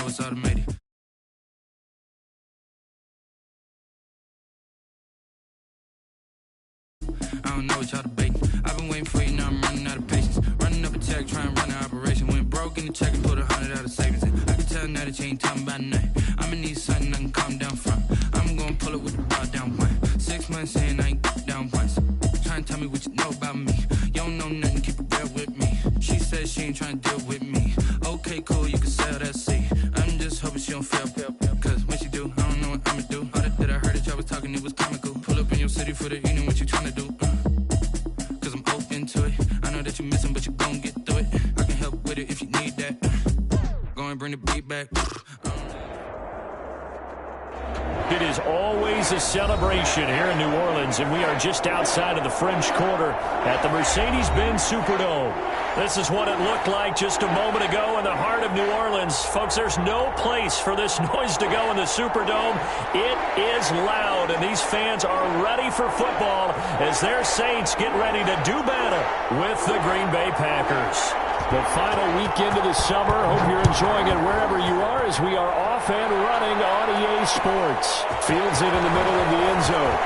know it's automated. I don't know what y'all debating. I've been waiting for you, now I'm running out of patience. Running up a check, trying to run an operation. Went broke in the check and put 100 out of savings in. I can tell now that you ain't talking about nothing. I'ma need something I can calm down from. I'm gonna pull it with the bar down one. 6 months in, I ain't down once. Trying to tell me what you know about me. You don't know nothing, keep it real with me. She says she ain't trying to deal with me. Okay, cool, you can sell that seat. I'm just hoping she don't fail. Cause when she do, I don't know what I'ma do. All that I heard that y'all was talking, it was comical. Pull up in your city for the evening, what you trying to do? Cause I'm open to it. I know that you missing, but you gon' get through it. I can help with it if you need that. Go and bring the beat back. It is always a celebration here in New Orleans, and we are just outside of the French Quarter at the Mercedes-Benz Superdome. This is what it looked like just a moment ago in the heart of New Orleans. Folks, there's no place for this noise to go in the Superdome. It is loud, and these fans are ready for football as their Saints get ready to do battle with the Green Bay Packers. The final weekend of the summer. Hope you're enjoying it wherever you are as we are off and running on EA Sports. Fields it in the middle of the end zone.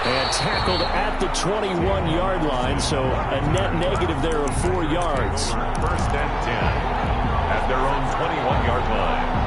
And tackled at the 21-yard line, so a net negative there of 4 yards. First and 10 at their own 21-yard line.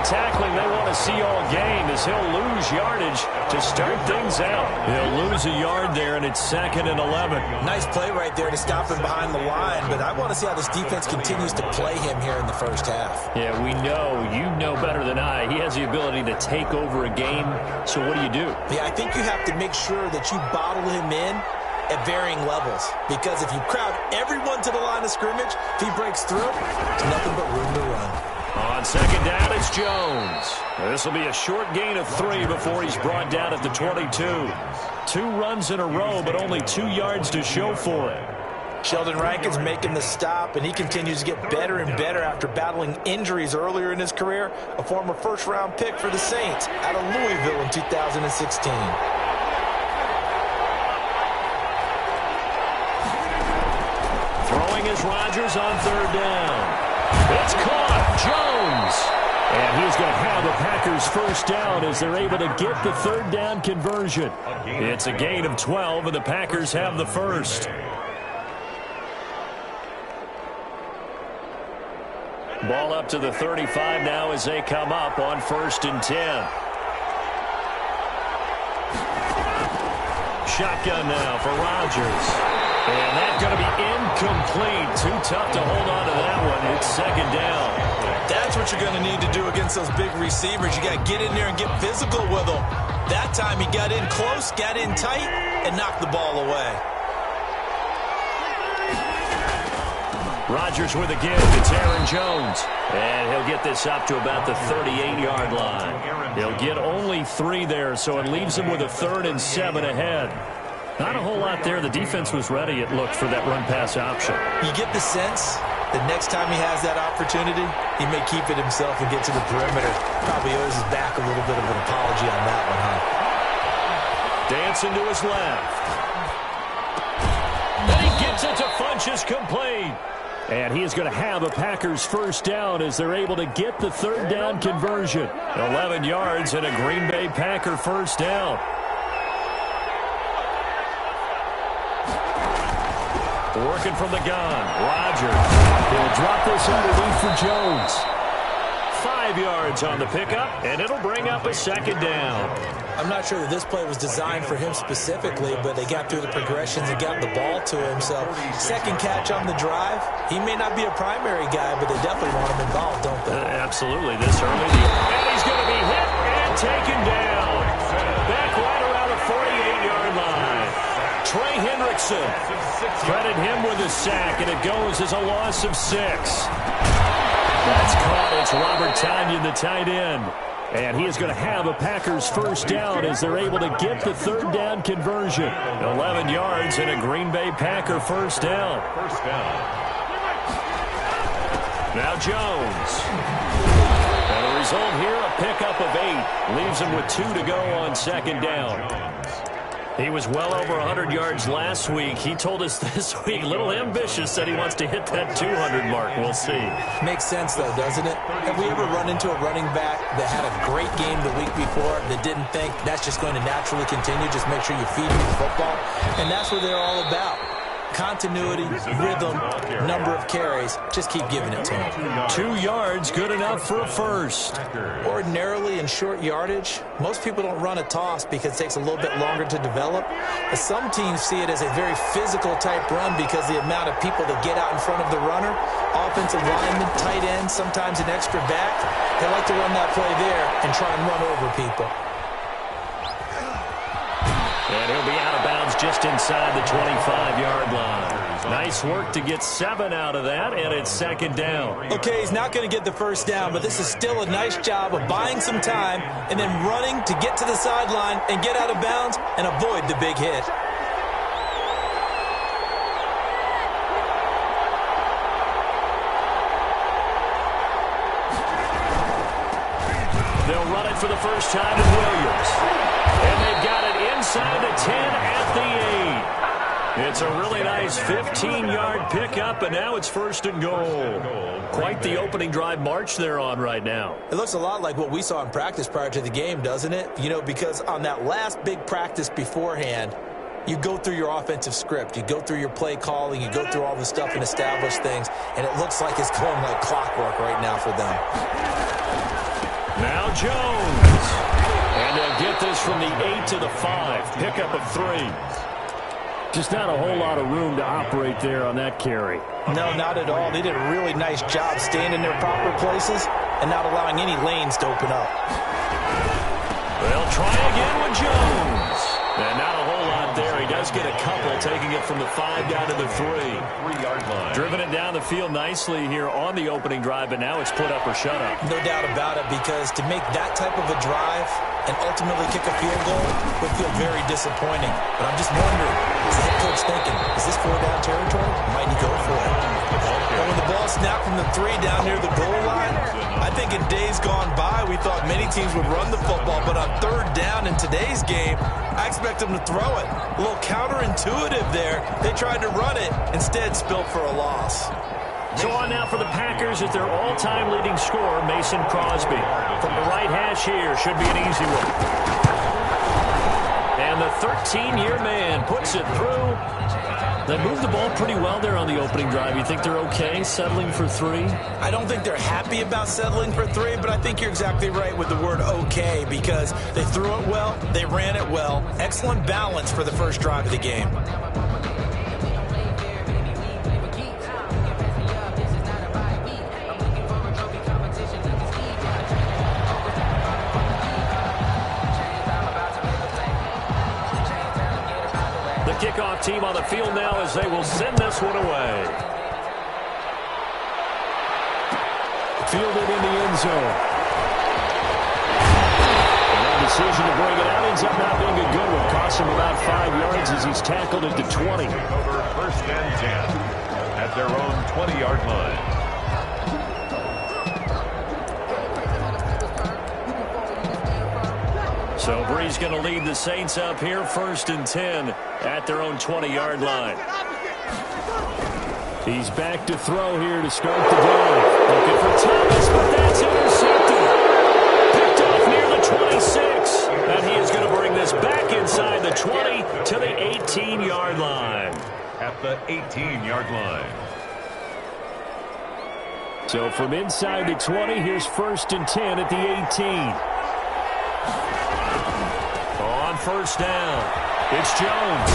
Tackling they want to see all game as he'll lose yardage to start things out. He'll lose a yard there, and it's 2nd and 11. Nice play right there to stop him behind the line, but I want to see how this defense continues to play him here in the first half. Yeah, we know. You know better than I. He has the ability to take over a game, so what do? Yeah, I think you have to make sure that you bottle him in at varying levels, because if you crowd everyone to the line of scrimmage, if he breaks through, there's nothing but room to run. On 2nd down, it's Jones. This will be a short gain of 3 before he's brought down at the 22. 2 runs in a row, but only 2 yards to show for it. Sheldon Rankins making the stop, and he continues to get better and better after battling injuries earlier in his career. A former first-round pick for the Saints out of Louisville in 2016. Throwing is Rodgers on 3rd down. It's caught. Jones. And he's going to have the Packers first down as they're able to get the 3rd down conversion. It's a gain of 12, and the Packers have the first. Ball up to the 35 now as they come up on 1st and 10. Shotgun now for Rodgers. And that's going to be incomplete. Too tough to hold on to that one. It's 2nd down. That's what you're going to need to do against those big receivers. You got to get in there and get physical with them. That time he got in close, got in tight, and knocked the ball away. Rodgers with a give. It's Aaron Jones. And he'll get this up to about the 38-yard line. He'll get only 3 there, so it leaves him with a 3rd and 7 ahead. Not a whole lot there. The defense was ready, it looked, for that run-pass option. You get the sense that next time he has that opportunity, he may keep it himself and get to the perimeter. Probably owes his back a little bit of an apology on that one, huh? Dancing to his left. And he gets it to Funchess, complete. And he is going to have a Packers first down as they're able to get the 3rd down conversion. 11 yards and a Green Bay Packer first down. Working from the gun. Rodgers. He'll drop this underneath for Jones. 5 yards on the pickup, and it'll bring up a 2nd down. I'm not sure that this play was designed for him specifically, but they got through the progressions and got the ball to him. So, 2nd catch on the drive. He may not be a primary guy, but they definitely want him involved, don't they? Absolutely. This early. And he's going to be hit and taken down. Back right around the 48-yard line. Trey Hendrickson. Credit him with a sack, and it goes as a loss of 6. That's caught. It's Robert Tonyan, the tight end. And he is going to have a Packers first down as they're able to get the 3rd down conversion. 11 yards and a Green Bay Packer first down. Now Jones. And a result here, a pickup of 8. Leaves him with 2 to go on second down. He was well over 100 yards last week. He told us this week, a little ambitious, said he wants to hit that 200 mark. We'll see. Makes sense, though, doesn't it? Have we ever run into a running back that had a great game the week before that didn't think that's just going to naturally continue? Just make sure you feed him the football. And that's what they're all about. Continuity, rhythm, number of carries. Just keep giving it to him. 2 yards, good enough for a first. Ordinarily in short yardage, most people don't run a toss because it takes a little bit longer to develop. But some teams see it as a very physical type run because the amount of people that get out in front of the runner, offensive linemen, tight ends, sometimes an extra back, they like to run that play there and try and run over people. And he'll be out of bounds just inside the 25-yard line. Nice work to get 7 out of that, and it's second down. Okay, he's not going to get the first down, but this is still a nice job of buying some time and then running to get to the sideline and get out of bounds and avoid the big hit. They'll run it for the first time to Williams. And they've got it inside the 10 at the 8. It's a really nice 15-yard pickup, and now it's first and goal. Quite the opening drive march they're on right now. It looks a lot like what we saw in practice prior to the game, doesn't it? You know, because on that last big practice beforehand, you go through your offensive script. You go through your play calling. You go through all the stuff and establish things, and it looks like it's going like clockwork right now for them. Now Jones. And they'll get this from the 8 to the 5. Pickup of 3. Just not a whole lot of room to operate there on that carry. No, not at all. They did a really nice job staying in their proper places and not allowing any lanes to open up. They'll try again with Jones. And not a whole lot there. He does get a couple, taking it from the 5 down to the 3-yard line. Driven it down the field nicely here on the opening drive, but now it's put up or shut up. No doubt about it, because to make that type of a drive and ultimately kick a field goal would feel very disappointing. But I'm just wondering, is the head coach thinking, is this 4-down territory? Might he go for it? And when the ball snapped from the 3 down near the goal line, I think in days gone by, we thought many teams would run the football, but on 3rd down in today's game, I expect them to throw it. A little counterintuitive there. They tried to run it, instead spilled for a loss. So on now for the Packers is their all-time leading scorer, Mason Crosby. From the right hash here, should be an easy one. And the 13-year man puts it through. They moved the ball pretty well there on the opening drive. You think they're okay settling for 3? I don't think they're happy about settling for 3, but I think you're exactly right with the word okay, because they threw it well, they ran it well. Excellent balance for the first drive of the game. Kickoff team on the field now as they will send this one away. Fielded in the end zone. And that decision to bring it out ends up not being a good one. Costs him about 5 yards as he's tackled at the 20. Over first and 10 at their own 20-yard line. So Bree's going to lead the Saints up here, 1st and 10 at their own 20-yard line. He's back to throw here to start the drive. Looking for Thomas, but that's intercepted. Picked off near the 26. And he is going to bring this back inside the 20 to the 18-yard line. At the 18-yard line. So from inside the 20, here's 1st and 10 at the 18. On first down, it's Jones.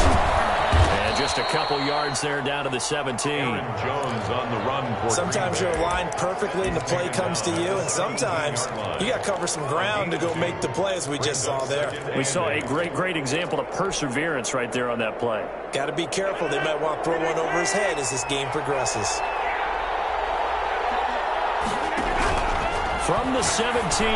And just a couple yards there down to the 17. Aaron Jones on the run for sometimes you're aligned perfectly and the play comes to you, and sometimes you got to cover some ground to go make the play, as we just saw there. We saw a great example of perseverance right there on that play. Got to be careful. They might want to throw one over his head as this game progresses. From the 17,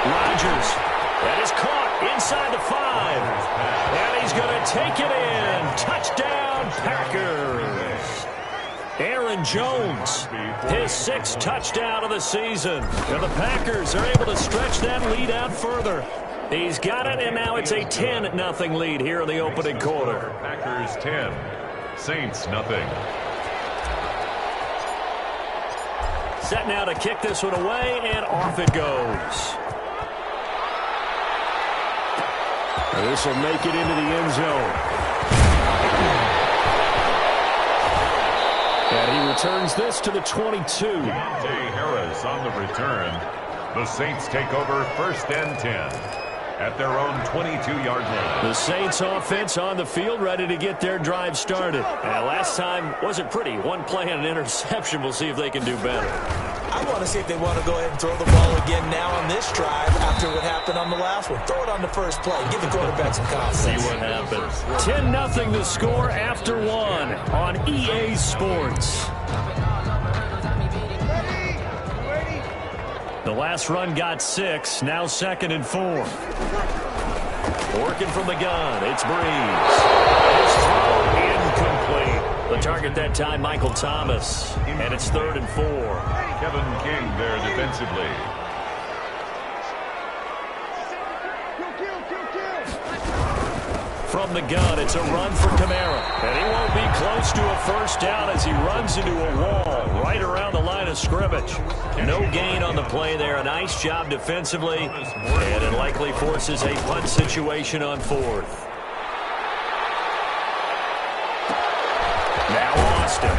Rodgers. That is caught inside the 5. And he's going to take it in. Touchdown, Packers. Aaron Jones, his 6th touchdown of the season. And the Packers are able to stretch that lead out further. He's got it, and now it's a 10-0 lead here in the opening quarter. Packers 10, Saints nothing. Set now to kick this one away, and off it goes. And this will make it into the end zone. And he returns this to the 22. Jay Harris on the return. The Saints take over 1st and 10 at their own 22-yard line. The Saints offense on the field, ready to get their drive started. And last time wasn't pretty. One play and an interception. We'll see if they can do better. I want to see if they want to go ahead and throw the ball again now on this drive after what happened on the last one. Throw it on the first play. Give the quarterback some confidence. See what happens. 10-0 the score after 1 on EA Sports. The last run got 6, now 2nd and 4. Working from the gun, it's Breeze. His throw incomplete. The target that time, Michael Thomas. And it's 3rd and 4. Kevin King there defensively. From the gun, it's a run for Kamara. And he won't be close to a first down as he runs into a wall right around the line of scrimmage. No gain on the play there. A nice job defensively. And it likely forces a punt situation on 4th. Now Austin.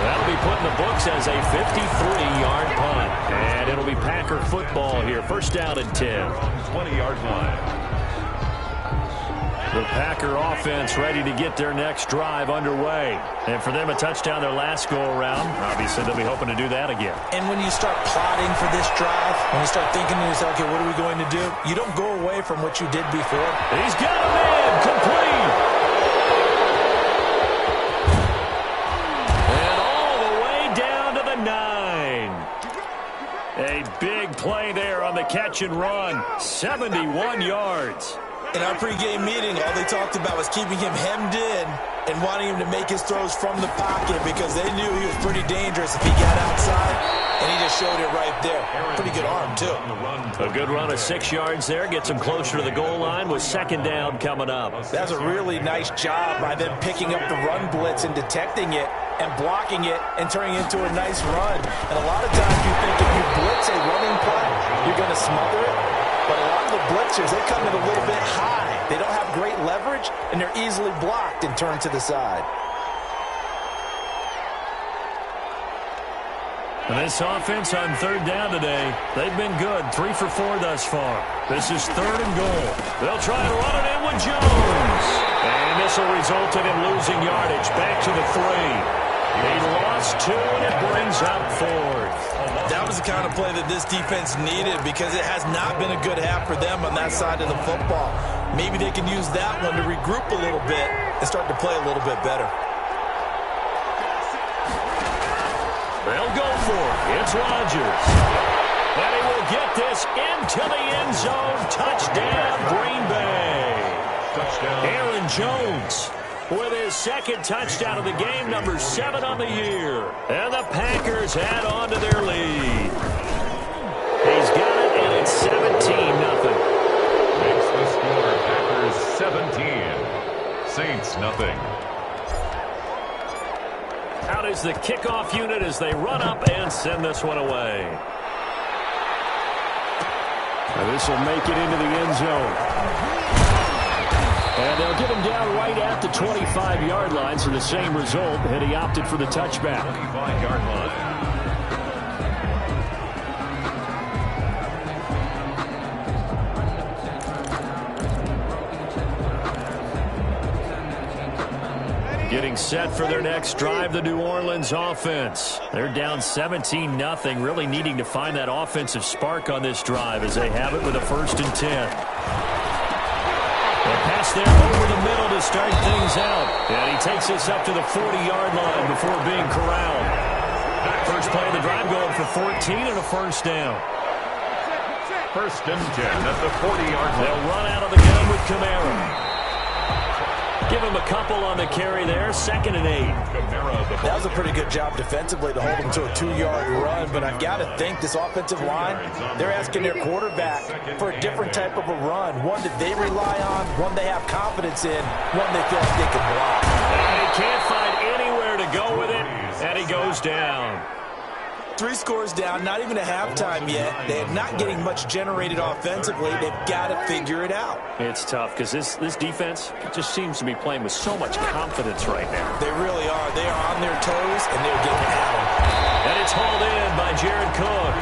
That'll be put in the books as a 53-yard punt. And it'll be Packer football here. 1st down and 10. 20-yard line. The Packer offense ready to get their next drive underway. And for them, a touchdown their last go-around. Obviously, they'll be hoping to do that again. And when you start plotting for this drive, when you start thinking to yourself, okay, what are we going to do? You don't go away from what you did before. He's got a man complete. And all the way down to the 9. A big play there on the catch and run. 71 yards. In our pregame meeting, all they talked about was keeping him hemmed in and wanting him to make his throws from the pocket because they knew he was pretty dangerous if he got outside, and he just showed it right there. Pretty good arm, too. A good run of 6 yards there. Gets him closer to the goal line with 2nd down coming up. That's a really nice job by them picking up the run blitz and detecting it and blocking it and turning it into a nice run. And a lot of times you think if you blitz a running play, you're going to smother it. But a lot of the blitzers, they come in a little bit high. They don't have great leverage, and they're easily blocked and turned to the side. And this offense on 3rd down today, they've been good. 3 for 4 thus far. This is 3rd and goal. They'll try to run it in with Jones. And this will result in him losing yardage. Back to the 3. He lost 2, and it brings up 4th. That was the kind of play that this defense needed because it has not been a good half for them on that side of the football. Maybe they can use that one to regroup a little bit and start to play a little bit better. They'll go for it. It's Rodgers. And he will get this into the end zone. Touchdown, Green Bay. Touchdown. Aaron Jones with his 2nd touchdown of the game, number 7 on the year. And the Packers add on to their lead. He's got it, and it's 17-0. Makes the score Packers 17, Saints nothing. Out is the kickoff unit as they run up and send this one away. And this will make it into the end zone. And they'll get him down right at the 25-yard line, so the same result, and he opted for the touchback. 25-yard line. Getting set for their next drive, the New Orleans offense. They're down 17-0, really needing to find that offensive spark on this drive as they have it with a 1st and 10. A pass there over the middle to start things out. And he takes this up to the 40-yard line before being corralled. First play of the drive going for 14 and a 1st down. 1st and 10 at the 40-yard line. They'll run out of the gun with Kamara. Give him a couple on the carry there. 2nd and 8. That was a pretty good job defensively to hold him to a 2-yard run, but I've got to think this offensive line, they're asking their quarterback for a different type of a run, one that they rely on, one they have confidence in, one they feel like they can block. And he can't find anywhere to go with it, and he goes down. 3 scores down, not even a halftime yet. They're not getting much generated offensively. They've got to figure it out. It's tough because this defense just seems to be playing with so much confidence right now. They really are. They are on their toes, and they're getting at them. And it's hauled in by Jared Cook.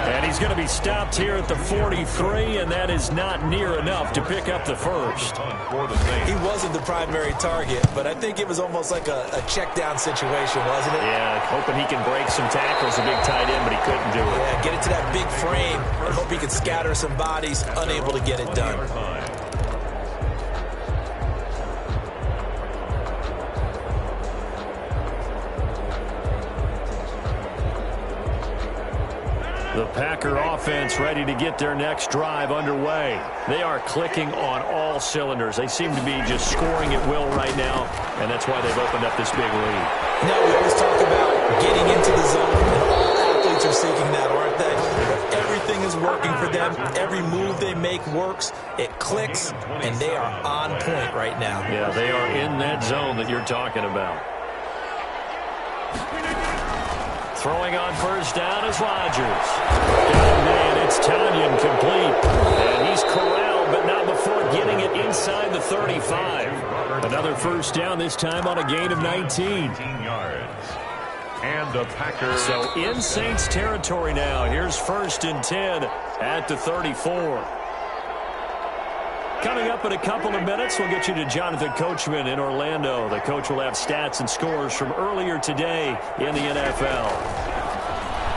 And he's going to be stopped here at the 43, and that is not near enough to pick up the first. He wasn't the primary target, but I think it was almost like a check-down situation, wasn't it? Yeah, hoping he can break some tackles, a big tight end, but he couldn't do it. Yeah, get it to that big frame and hope he can scatter some bodies, unable to get it done. The Packer offense ready to get their next drive underway. They are clicking on all cylinders. They seem to be just scoring at will right now, and that's why they've opened up this big lead. Now, we always talk about getting into the zone, and all athletes are seeking that, aren't they? Everything is working for them. Every move they make works. It clicks, and they are on point right now. Yeah, they are in that zone that you're talking about. Throwing on first down is Rodgers. And it's Tanyan complete. And he's corralled, but not before getting it inside the 35. Another first down, this time on a gain of 19. And the Packers. So in Saints territory now. Here's 1st and 10 at the 34. Coming up in a couple of minutes, we'll get you to Jonathan Coachman in Orlando. The coach will have stats and scores from earlier today in the NFL.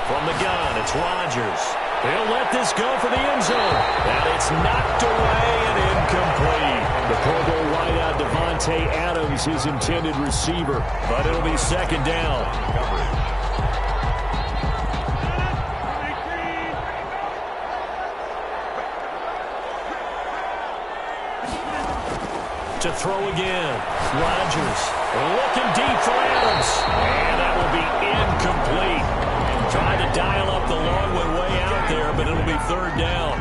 From the gun, it's Rodgers. He'll let this go for the end zone. And it's knocked away and incomplete. The Pro Bowl wideout Devontae Adams, his intended receiver. But it'll be 2nd down. To throw again. Rodgers looking deep for Adams. And that will be incomplete. Trying to dial up the long way out there, but it'll be 3rd down.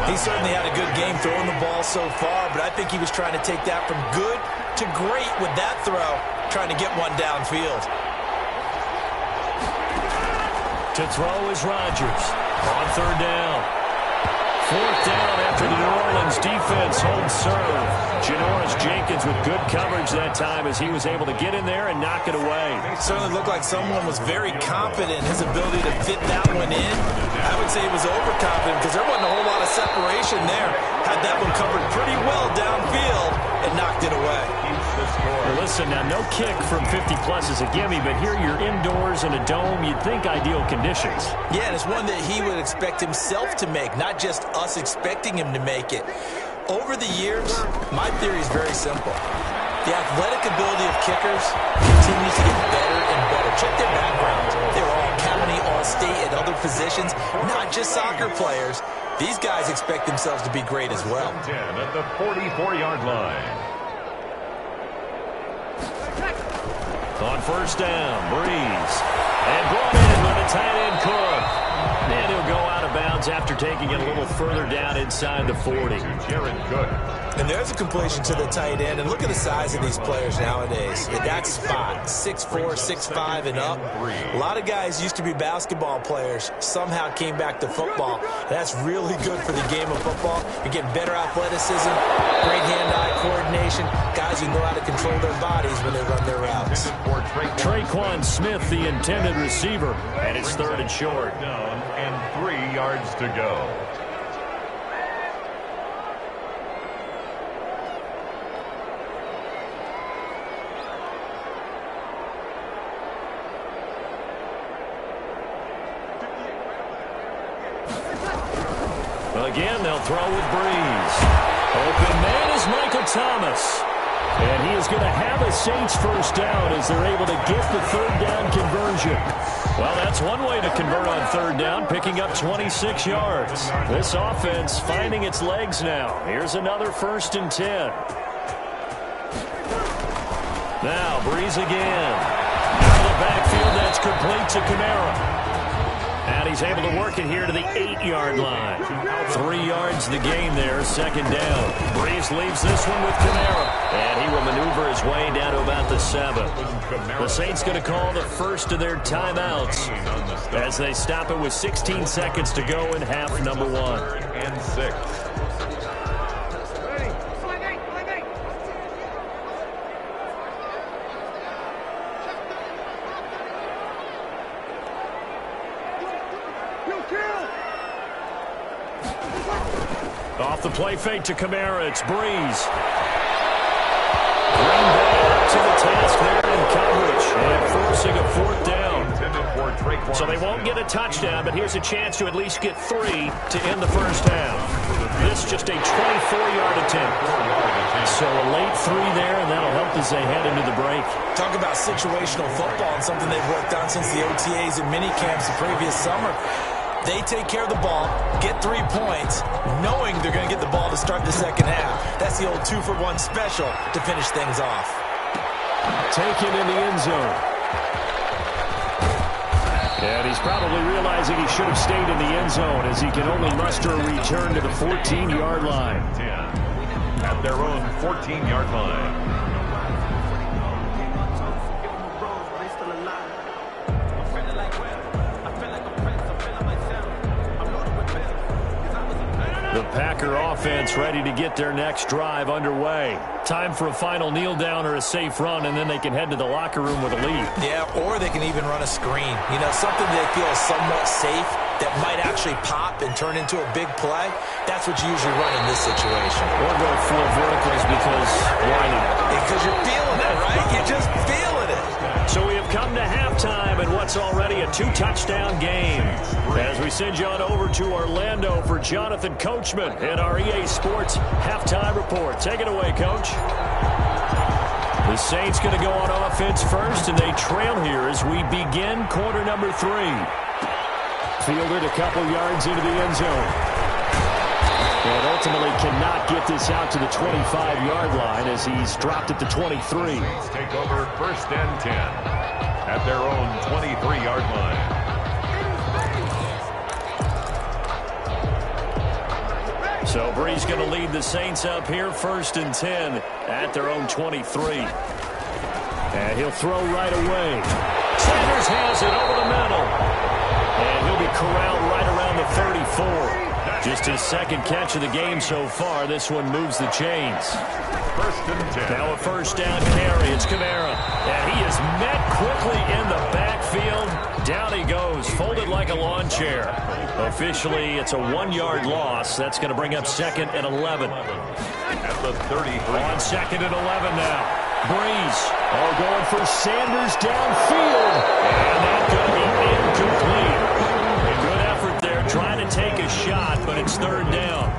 He certainly had a good game throwing the ball so far, but I think he was trying to take that from good to great with that throw, trying to get one downfield. To throw is Rodgers on 3rd down. 4th down after the New Orleans defense holds serve. Janoris Jenkins with good coverage that time as he was able to get in there and knock it away. It certainly looked like someone was very confident in his ability to fit that one in. I would say he was overconfident because there wasn't a whole lot of separation there. Had that one covered pretty well downfield and knocked it away. Well, listen, now no kick from 50-plus is a gimme, but here you're indoors in a dome. You'd think ideal conditions. Yeah, and it's one that he would expect himself to make, not just us expecting him to make it. Over the years, my theory is very simple. The athletic ability of kickers continues to get better and better. Check their backgrounds. They're all county, all state, and other positions, not just soccer players. These guys expect themselves to be great as well. 10 at the 44-yard line. On 1st down, Breeze. And brought in with a tight end Cook. And he'll go out of bounds after taking it a little further down inside the 40. Jared Cook. And there's a completion to the tight end. And look at the size of these players nowadays. At that spot, 6'4", 6'5", and up. A lot of guys used to be basketball players, somehow came back to football. That's really good for the game of football. You're getting better athleticism, great hand-eye coordination. Guys who know how to control their bodies when they run their routes. Traquan Smith, the intended receiver, and it's 3rd and short. Down and 3 yards to go. Again, they'll throw with Breeze. Open man is Michael Thomas. And he is going to have a Saints first down as they're able to get the 3rd down conversion. Well, that's one way to convert on 3rd down, picking up 26 yards. This offense finding its legs now. Here's another 1st and 10. Now, Breeze again. Out of the backfield, that's complete to Kamara. And he's able to work it here to the 8-yard line. 3 yards the gain there, second down. Breeze leaves this one with Kamara. And he will maneuver his way down to about the 7. The Saints going to call the first of their timeouts as they stop it with 16 seconds to go in half number 1. And 6. Off the play fake to Kamara, it's Breeze. Green Bay up to the task there in coverage and forcing a 4th down. So they won't get a touchdown, but here's a chance to at least get 3 to end the first half. This just a 24-yard attempt. So a late 3 there, and that'll help as they head into the break. Talk about situational football and something they've worked on since the OTAs and mini camps the previous summer. They take care of the ball, get 3 points, knowing they're going to get the ball to start the second half. That's the old 2-for-1 special to finish things off. Taken in the end zone. And he's probably realizing he should have stayed in the end zone as he can only muster a return to the 14-yard line. 10 at their own 14-yard line. The Packer offense ready to get their next drive underway. Time for a final kneel down or a safe run, and then they can head to the locker room with a lead. Yeah, or they can even run a screen. You know, something they feel is somewhat safe that might actually pop and turn into a big play. That's what you usually run in this situation. Or go full verticals because why not? Because you're feeling it, right? You're just feeling it. So we have come to halftime in what's already a 2-touchdown game. As we send you on over to Orlando for Jonathan Coachman in our EA Sports Halftime Report. Take it away, Coach. The Saints going to go on offense first, and they trail here as we begin quarter number 3. Fielded a couple yards into the end zone. And ultimately cannot get this out to the 25-yard line as he's dropped at the 23. Saints take over first and 10 at their own 23-yard line. So Breeze going to lead the Saints up here first and 10 at their own 23. And he'll throw right away. Sanders has it over the middle. And he'll be corralled right around the 34. Just his second catch of the game so far. This one moves the chains. First and 10. Now a first down carry. It's Kamara. And he is met quickly in the backfield. Down he goes, folded like a lawn chair. Officially, it's a 1-yard loss. That's going to bring up second and 11. At the 33. On second and 11 now. Breeze. Oh, going for Sanders downfield. And that's going to be incomplete. A good effort there, trying to take a shot, but it's third down.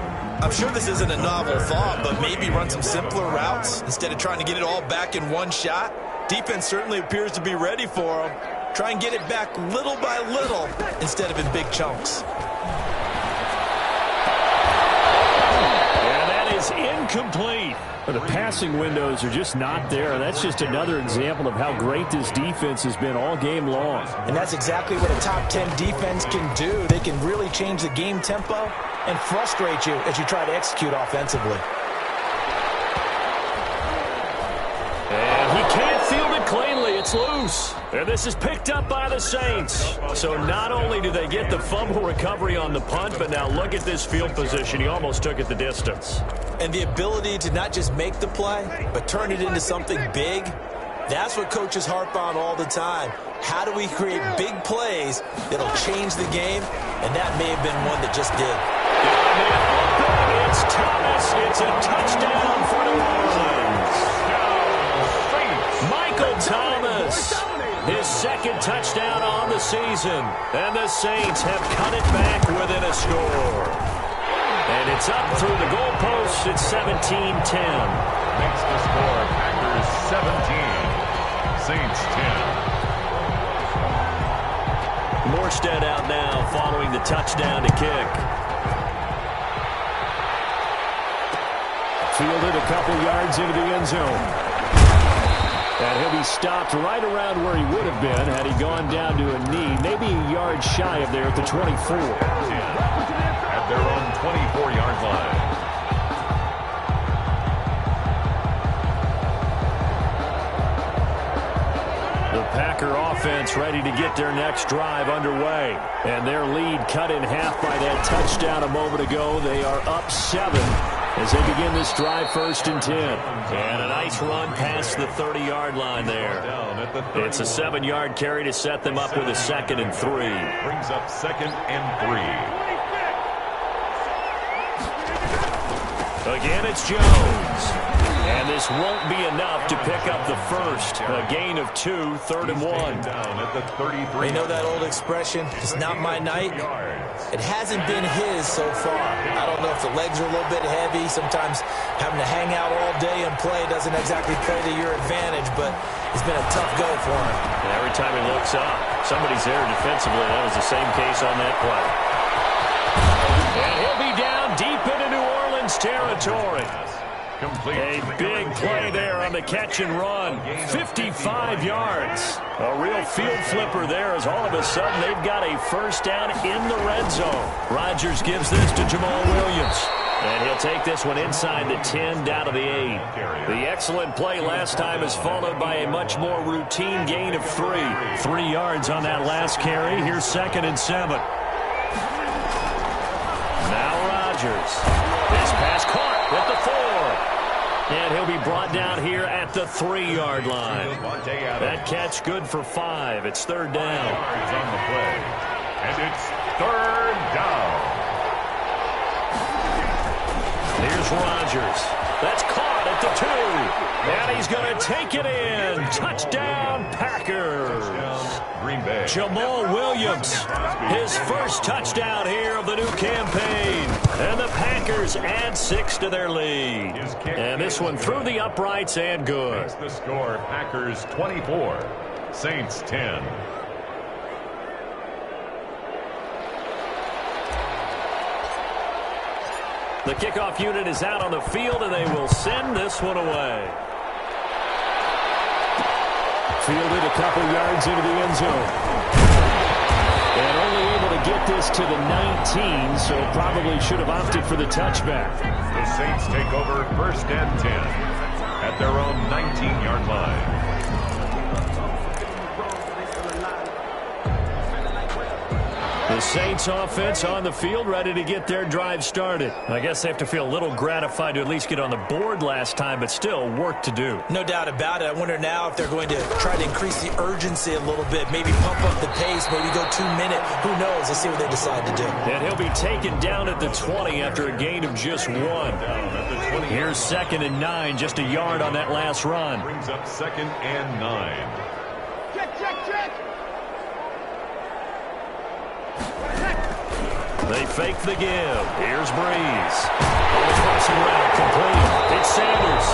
I'm sure this isn't a novel thought, but maybe run some simpler routes instead of trying to get it all back in one shot. Defense certainly appears to be ready for them. Try and get it back little by little instead of in big chunks. And that is incomplete. The passing windows are just not there. That's just another example of how great this defense has been all game long. And that's exactly what a top 10 defense can do. They can really change the game tempo and frustrate you as you try to execute offensively. And he can't field it cleanly. It's loose. And this is picked up by the Saints. So not only do they get the fumble recovery on the punt, but now look at this field position. He almost took it the distance. And the ability to not just make the play, but turn it into something big, that's what coaches harp on all the time. How do we create big plays that'll change the game? And that may have been one that just did. It's Thomas. It's a touchdown for New Orleans. Michael Thomas, his second touchdown on the season. And the Saints have cut it back within a score. And it's up through the goalpost. It's 17-10. Makes the score Packers 17, Saints 10. Morstead out now following the touchdown to kick. Fielded a couple yards into the end zone. And he'll be stopped right around where he would have been had he gone down to a knee, maybe a yard shy of there at the 24. At their own 24-yard line. The Packer offense ready to get their next drive underway. And their lead cut in half by that touchdown a moment ago. They are up 7 as they begin this drive 1st and 10. And a nice run past the 30-yard line there. It's a 7-yard carry to set them up with a 2nd and 3. Brings up 2nd and 3. Again, it's Jones. And this won't be enough to pick up the first. A gain of 2, 3rd and 1. You know that old expression, it's not my night? It hasn't been his so far. I don't know if the legs are a little bit heavy. Sometimes having to hang out all day and play doesn't exactly play to your advantage, but it's been a tough go for him. And every time he looks up, somebody's there defensively. That was the same case on that play. And he'll be down deep into New Orleans territory. A big play there on the catch and run. 55 yards. A real field flipper there as all of a sudden they've got a first down in the red zone. Rodgers gives this to Jamal Williams. And he'll take this one inside the 10 down to the 8. The excellent play last time is followed by a much more routine gain of 3. 3 yards on that last carry. Here's 2nd and 7. Now Rodgers. This pass caught at the 4. And he'll be brought down here at the 3-yard line. That catch good for 5. It's 3rd down. On the play. And it's 3rd down. Here's Rodgers. That's caught at the 2. And he's going to take it in. Touchdown, Packers. Green Bay. Jamal Williams, his first touchdown here of the new campaign. And the Packers add 6 to their lead. And this one through the uprights and good. Makes the score Packers 24, Saints 10. The kickoff unit is out on the field, and they will send this one away. Fielded a couple yards into the end zone. And only able to get this to the 19, so probably should have opted for the touchback. The Saints take over 1st and 10 at their own 19-yard line. The Saints offense on the field ready to get their drive started. I guess they have to feel a little gratified to at least get on the board last time, but still work to do. No doubt about it. I wonder now if they're going to try to increase the urgency a little bit, maybe pump up the pace, maybe go 2-minute. Who knows? Let's see what they decide to do. And he'll be taken down at the 20 after a gain of just 1. Here's 2nd and 9, just a yard on that last run. Brings up 2nd and 9. They fake the give. Here's Breeze. On the crossing route, complete. It's Sanders.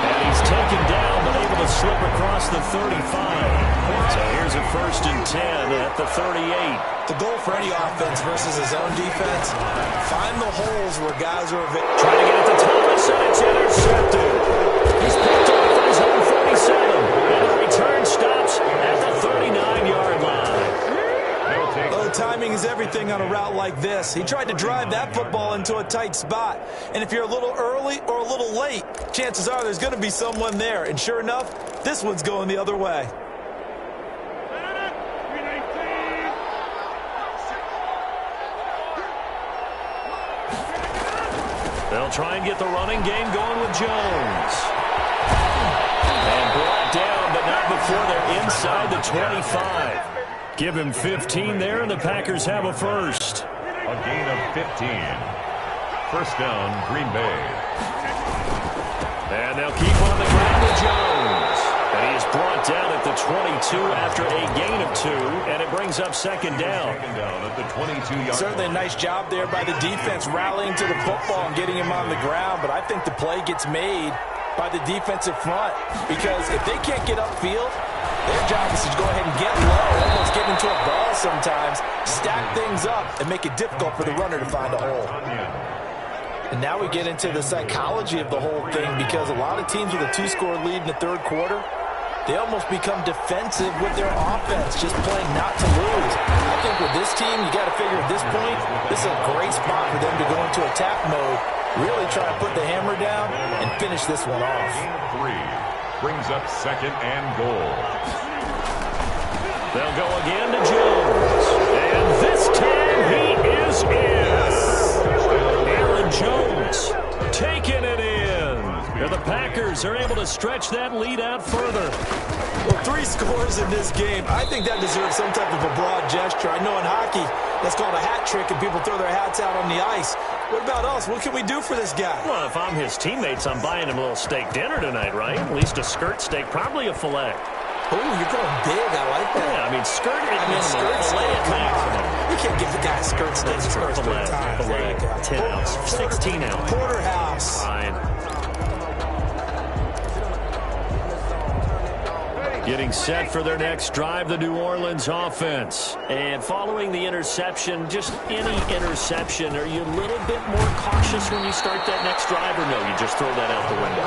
And he's taken down, but able to slip across the 35. So here's a 1st and 10 at the 38. The goal for any offense versus his own defense, find the holes where guys are trying to get it to Thomas, and it's intercepted. He's picked off for his own 47. And the return stops at the 39-yard line. Well, timing is everything on a route like this. He tried to drive that football into a tight spot. And if you're a little early or a little late, chances are there's going to be someone there. And sure enough, this one's going the other way. They'll try and get the running game going with Jones. And brought down, but not before they're inside the 25. Give him 15 there, and the Packers have a first. A gain of 15. First down, Green Bay. And they'll keep on the ground with Jones. And he is brought down at the 22 after a gain of 2, and it brings up 2nd down. Second down at the 22-yard. Certainly a nice job there by the defense rallying to the football and getting him on the ground, but I think the play gets made by the defensive front, because if they can't get upfield, their job is to go ahead and get low, almost get into a ball sometimes, stack things up, and make it difficult for the runner to find a hole. And now we get into the psychology of the whole thing, because a lot of teams with a 2-score lead in the 3rd quarter, they almost become defensive with their offense, just playing not to lose. I think with this team, you got to figure at this point, this is a great spot for them to go into attack mode, really try to put the hammer down and finish this one off. Game 3 brings up second and goal. They'll go again to Jones. And this time he is in. Aaron Jones taking it in. And the Packers are able to stretch that lead out further. Well, 3 scores in this game. I think that deserves some type of a broad gesture. I know in hockey, that's called a hat trick, and people throw their hats out on the ice. What about us? What can we do for this guy? Well, if I'm his teammates, I'm buying him a little steak dinner tonight, right? At least a skirt steak, probably a filet. Oh, you're going big. I like that. Yeah, I mean, skirt at minimum, skirt filet at maximum. You can't give the guy a skirt steak. Filet, 10 ounce, 16 ounce. Porterhouse. Fine. Getting set for their next drive, the New Orleans offense. And following the interception, just any interception, are you a little bit more cautious when you start that next drive, or no, you just throw that out the window?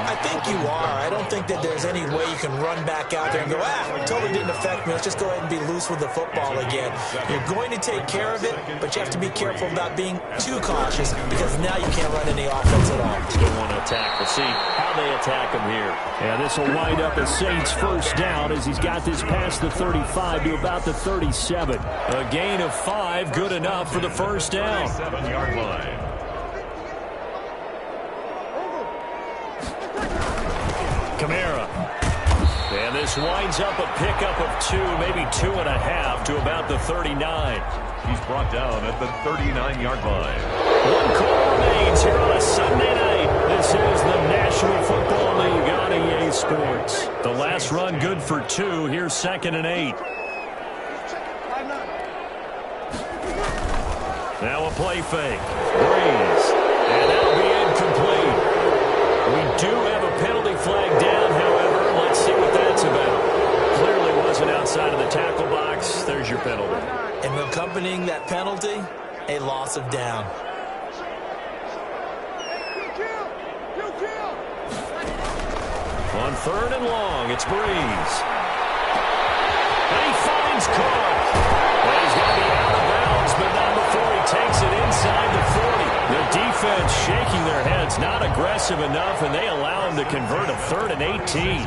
I think you are. I don't think that there's any way you can run back out there and go, it totally didn't affect me. Let's just go ahead and be loose with the football again. You're going to take care of it, but you have to be careful about being too cautious because now you can't run any offense at all. Still want to attack. We'll see how they attack him here. And this will wind up a Saints first down as he's got this past the 35 to about the 37. A gain of 5, good enough for the first down. 7-yard line. Kamara. And this winds up a pickup of 2, maybe 2.5 to about the 39. He's brought down at the 39-yard line. 1 call remains here on a Sunday night. This is the National Football League on EA Sports. The last run good for 2. Here's 2nd and 8. Now a play fake. Breeze. And that'll be incomplete. We do have a penalty flag down, however. Let's see what that's about. Clearly wasn't outside of the tackle box. There's your penalty. And accompanying that penalty, a loss of down. On 3rd and long, it's Breeze. And he finds Cook. Well, he's going to be out of bounds, but not before he takes it inside the 40. The defense shaking their heads, not aggressive enough, and they allow him to convert a 3rd and 18.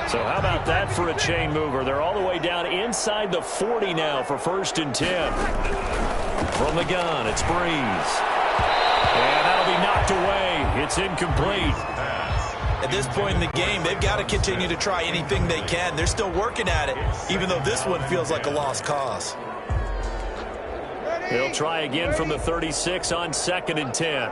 So how about that for a chain mover? They're all the way down inside the 40 now for 1st and 10. From the gun, it's Breeze. And that'll be knocked away. It's incomplete. At this point in the game, they've got to continue to try anything they can. They're still working at it, even though this one feels like a lost cause. They'll try again from the 36 on 2nd and 10.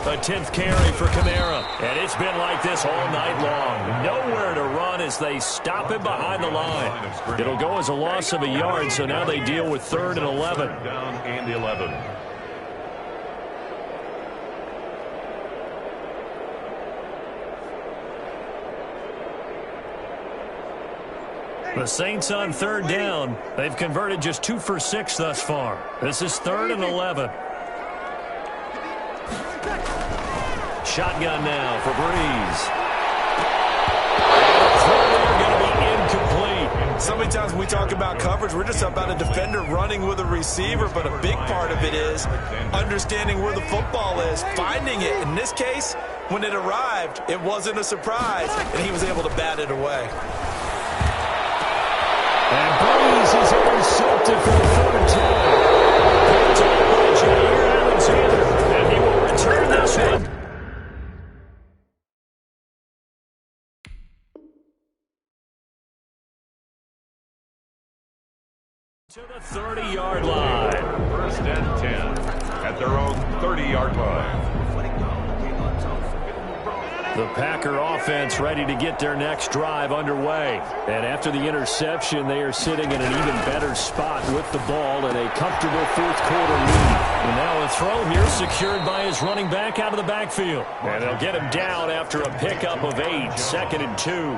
A 10th carry for Kamara. And it's been like this all night long. Nowhere to run as they stop him behind the line. It'll go as a loss of a yard, so now they deal with 3rd and 11. Down and 11. The Saints on 3rd down. They've converted just 2 for 6 thus far. This is 3rd and 11. Shotgun now for Breeze. Clearly going to be incomplete. So many times when we talk about coverage, we're just about a defender running with a receiver, but a big part of it is understanding where the football is, finding it. In this case, when it arrived, it wasn't a surprise, and he was able to bat it away. And Breeze is intercepted for the 3rd time. Picked up by Jair Alexander, and he will return this one. To the 30-yard line. 1st and 10 at their own 30-yard line. The Packer offense ready to get their next drive underway. And after the interception, they are sitting in an even better spot with the ball in a comfortable 4th quarter lead. And now a throw here secured by his running back out of the backfield. And they'll get him down after a pickup of 8, 2nd and 2.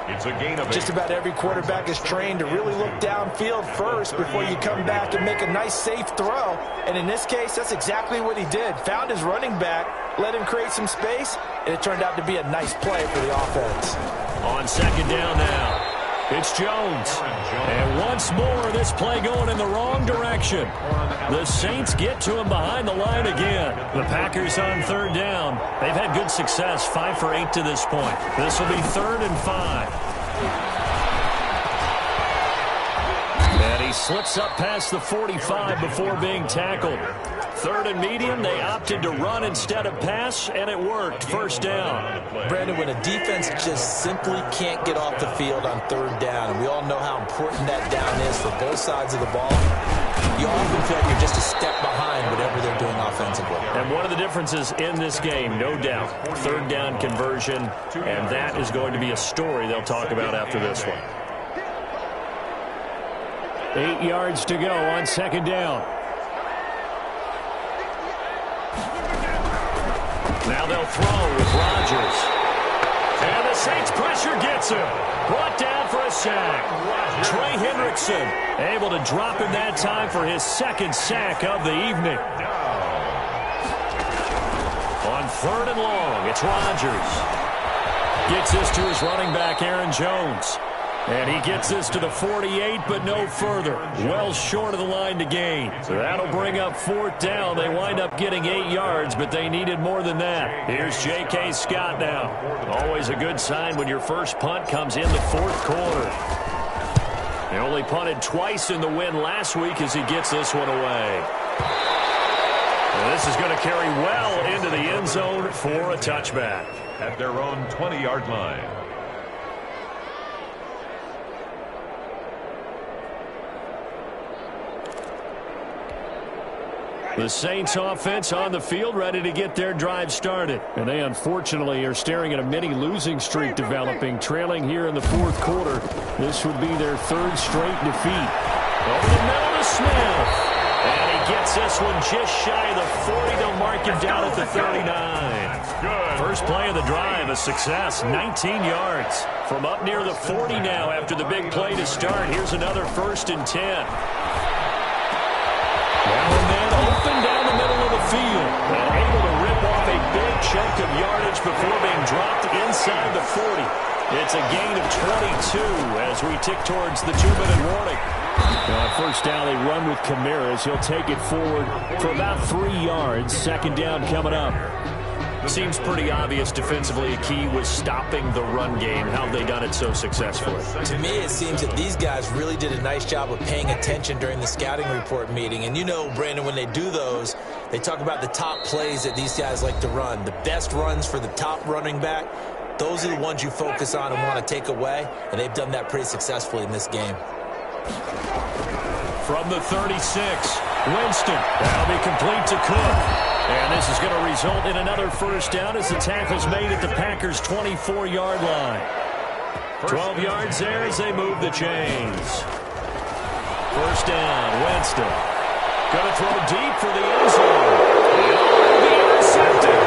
It's a gain of 8. Just about every quarterback is trained to really look downfield first before you come back and make a nice, safe throw. And in this case, that's exactly what he did. Found his running back, let him create some space, and it turned out to be a nice play for the offense. On second down now, it's Jones. And once more, this play going in the wrong direction. The Saints get to him behind the line again. The Packers on third down. They've had good success, 5 for 8 to this point. This will be 3rd and 5. And he slips up past the 45 before being tackled. 3rd and medium, they opted to run instead of pass, and it worked. First down. Brandon, when a defense just simply can't get off the field on 3rd down, and we all know how important that down is for both sides of the ball, you often feel like you're just a step behind whatever they're doing offensively. And one of the differences in this game, no doubt, 3rd down conversion, and that is going to be a story they'll talk about after this one. 8 yards to go on second down. Now they'll throw with Rodgers. And the Saints pressure gets him. Brought down for a sack. Trey Hendrickson able to drop him that time for his 2nd sack of the evening. On 3rd and long, it's Rodgers. Gets this to his running back, Aaron Jones. And he gets this to the 48, but no further. Well short of the line to gain. So that'll bring up 4th down. They wind up getting 8 yards, but they needed more than that. Here's J.K. Scott now. Always a good sign when your first punt comes in the 4th quarter. He only punted twice in the win last week as he gets this one away. And this is going to carry well into the end zone for a touchback. At their own 20-yard line. The Saints offense on the field, ready to get their drive started. And they unfortunately are staring at a mini losing streak developing, trailing here in the 4th quarter. This would be their 3rd straight defeat. Over the middle to Smith. And he gets this one just shy of the 40. They'll mark him down at the 39. First play of the drive, a success, 19 yards. From up near the 40 now after the big play to start. Here's another 1st and 10. Now and then open down the middle of the field and able to rip off a big chunk of yardage before being dropped inside the 40. It's a gain of 22 as we tick towards the 2-minute warning. Now on 1st down, they run with Kamara. He'll take it forward for about 3 yards. 2nd down coming up. Seems pretty obvious defensively a key was stopping the run game. How have they done it so successfully? To me, it seems that these guys really did a nice job of paying attention during the scouting report meeting. And you know, Brandon, when they do those, they talk about the top plays that these guys like to run. The best runs for the top running back, those are the ones you focus on and want to take away. And they've done that pretty successfully in this game. From the 36, Winston. That'll be complete to Cook. And this is going to result in another 1st down as the tackle's made at the Packers' 24-yard line. 12 yards there as they move the chains. 1st down, Winston. Going to throw deep for the end zone. And it'll be intercepted.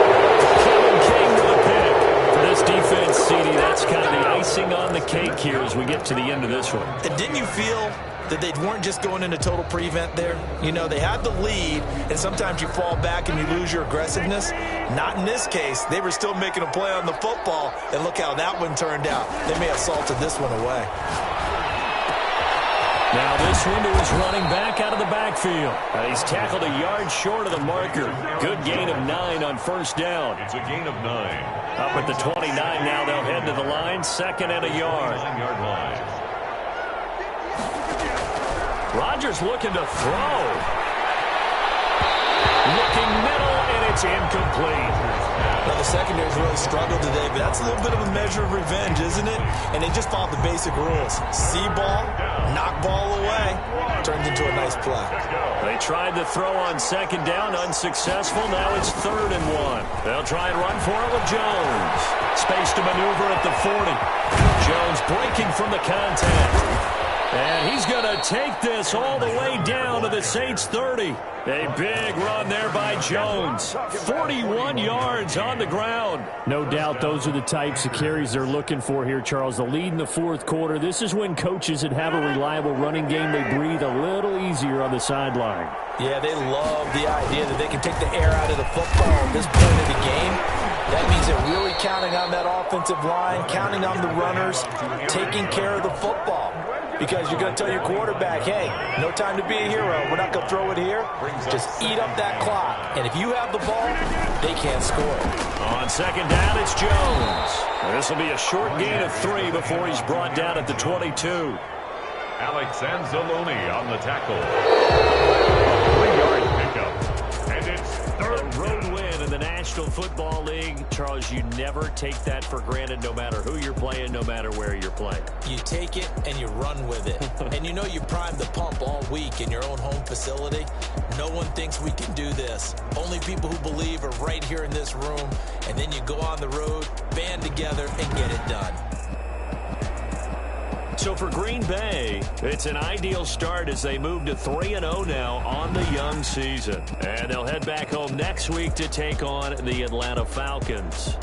Kevin King with a pick. For this defense, CD, that's kind of the icing on the cake here as we get to the end of this one. And didn't you feel that they weren't just going into total prevent there? You know, they had the lead, and sometimes you fall back and you lose your aggressiveness. Not in this case. They were still making a play on the football, and look how that one turned out. They may have salted this one away. Now this one to his running back out of the backfield. He's tackled a yard short of the marker. Good gain of 9 on 1st down. It's a gain of 9. Up at the 29 now, they'll head to the line. 2nd and a yard. 9-yard line. Rodgers looking to throw. Looking middle, and it's incomplete. Well, the secondary's really struggled today, but that's a little bit of a measure of revenge, isn't it? And they just followed the basic rules. See ball, knock ball away, turns into a nice play. They tried to throw on 2nd down, unsuccessful. Now it's 3rd and 1. They'll try and run for it with Jones. Space to maneuver at the 40. Jones breaking from the contact. And he's going to take this all the way down to the Saints 30. A big run there by Jones. 41 yards on the ground. No doubt those are the types of carries they're looking for here, Charles. The lead in the fourth quarter. This is when coaches that have a reliable running game, they breathe a little easier on the sideline. Yeah, they love the idea that they can take the air out of the football at this point of the game. That means they're really counting on that offensive line, counting on the runners, taking care of the football. Because you're going to tell your quarterback, hey, no time to be a hero. We're not going to throw it here. Just eat up that clock. And if you have the ball, they can't score. On second down, it's Jones. This will be a short gain of 3 before he's brought down at the 22. Alex Anzalone on the tackle. 3-yard pickup. And it's third. A road win in the National Football League. Charles, you never take that for granted no matter who you're playing, no matter where you're playing. You take it and you run with it. And you know you primed the pump all week in your own home facility. No one thinks we can do this. Only people who believe are right here in this room. And then you go on the road, band together, and get it done. So for Green Bay, it's an ideal start as they move to 3-0 now on the young season. And they'll head back home next week to take on the Atlanta Falcons.